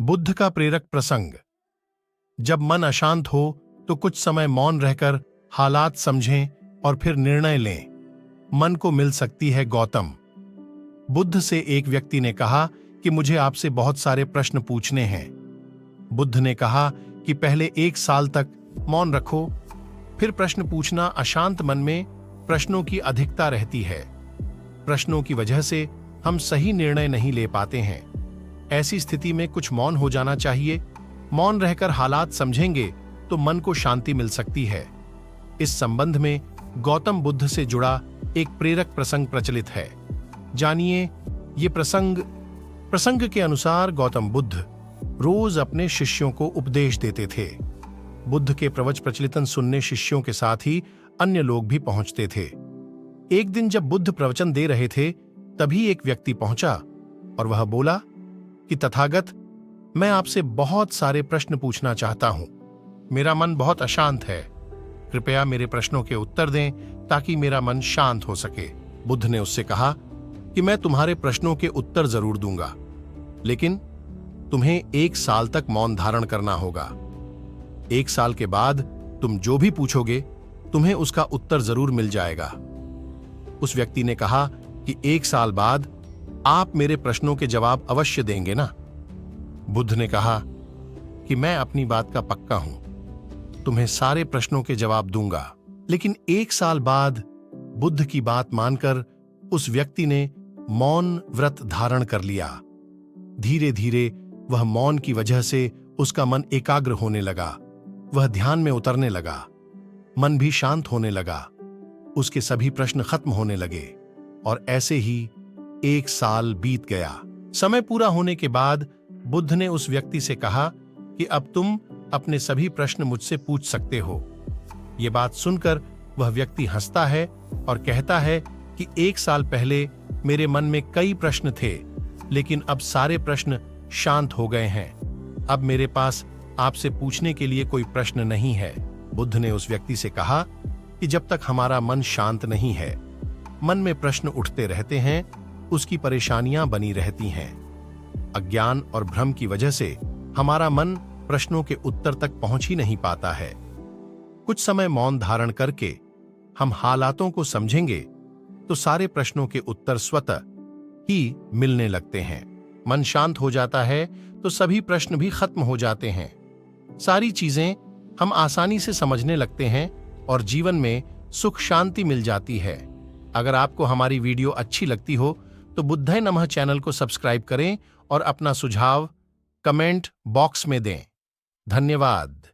बुद्ध का प्रेरक प्रसंग। जब मन अशांत हो तो कुछ समय मौन रहकर हालात समझें और फिर निर्णय लें। मन को मिल सकती है गौतम। बुद्ध से एक व्यक्ति ने कहा कि मुझे आपसे बहुत सारे प्रश्न पूछने हैं। बुद्ध ने कहा कि पहले 1 साल तक मौन रखो, फिर प्रश्न पूछना। अशांत मन में प्रश्नों की अधिकता रहती है। प्रश्नों की वजह से हम सही निर्णय नहीं ले पाते हैं। ऐसी स्थिति में कुछ मौन हो जाना चाहिए। मौन रहकर हालात समझेंगे तो मन को शांति मिल सकती है। इस संबंध में गौतम बुद्ध से जुड़ा एक प्रेरक प्रसंग प्रचलित है। जानिए ये प्रसंग के अनुसार गौतम बुद्ध रोज अपने शिष्यों को उपदेश देते थे। बुद्ध के प्रवचन सुनने शिष्यों के साथ ही अन्य लोग भी पहुंचते थे। एक दिन जब बुद्ध प्रवचन दे रहे थे, तभी एक व्यक्ति पहुंचा और वह बोला कि तथागत, मैं आपसे बहुत सारे प्रश्न पूछना चाहता हूं। मेरा मन बहुत अशांत है। कृपया मेरे प्रश्नों के उत्तर दें ताकि मेरा मन शांत हो सके। बुद्ध ने उससे कहा कि मैं तुम्हारे प्रश्नों के उत्तर जरूर दूंगा, लेकिन तुम्हें 1 साल तक मौन धारण करना होगा। 1 साल के बाद तुम जो भी पूछोगे, तुम्हें उसका उत्तर जरूर मिल जाएगा। उस व्यक्ति ने कहा कि 1 साल बाद आप मेरे प्रश्नों के जवाब अवश्य देंगे ना? बुद्ध ने कहा कि मैं अपनी बात का पक्का हूं, तुम्हें सारे प्रश्नों के जवाब दूंगा। लेकिन 1 साल बाद बुद्ध की बात मानकर उस व्यक्ति ने मौन व्रत धारण कर लिया। धीरे धीरे वह मौन की वजह से उसका मन एकाग्र होने लगा। वह ध्यान में उतरने लगा। मन भी शांत होने लगा। उसके सभी प्रश्न खत्म होने लगे और ऐसे ही 1 साल बीत गया। समय पूरा होने के बाद बुद्ध ने उस व्यक्ति से कहा कि अब तुम अपने सभी प्रश्न मुझसे पूछ सकते हो। यह बात सुनकर वह व्यक्ति हंसता है और कहता है कि 1 साल पहले मेरे मन में कई प्रश्न थे, लेकिन अब सारे प्रश्न शांत हो गए हैं। अब मेरे पास आपसे पूछने के लिए कोई प्रश्न नहीं है। बुद्ध ने उस व्यक्ति से कहा कि जब तक हमारा मन शांत नहीं है, मन में प्रश्न उठते रहते हैं, उसकी परेशानियां बनी रहती हैं। अज्ञान और भ्रम की वजह से हमारा मन प्रश्नों के उत्तर तक पहुंच ही नहीं पाता है। कुछ समय मौन धारण करके हम हालातों को समझेंगे तो सारे प्रश्नों के उत्तर स्वतः ही मिलने लगते हैं। मन शांत हो जाता है तो सभी प्रश्न भी खत्म हो जाते हैं। सारी चीजें हम आसानी से समझने लगते हैं और जीवन में सुख शांति मिल जाती है। अगर आपको हमारी वीडियो अच्छी लगती हो तो बुद्धाय नमः चैनल को सब्सक्राइब करें और अपना सुझाव कमेंट बॉक्स में दें। धन्यवाद।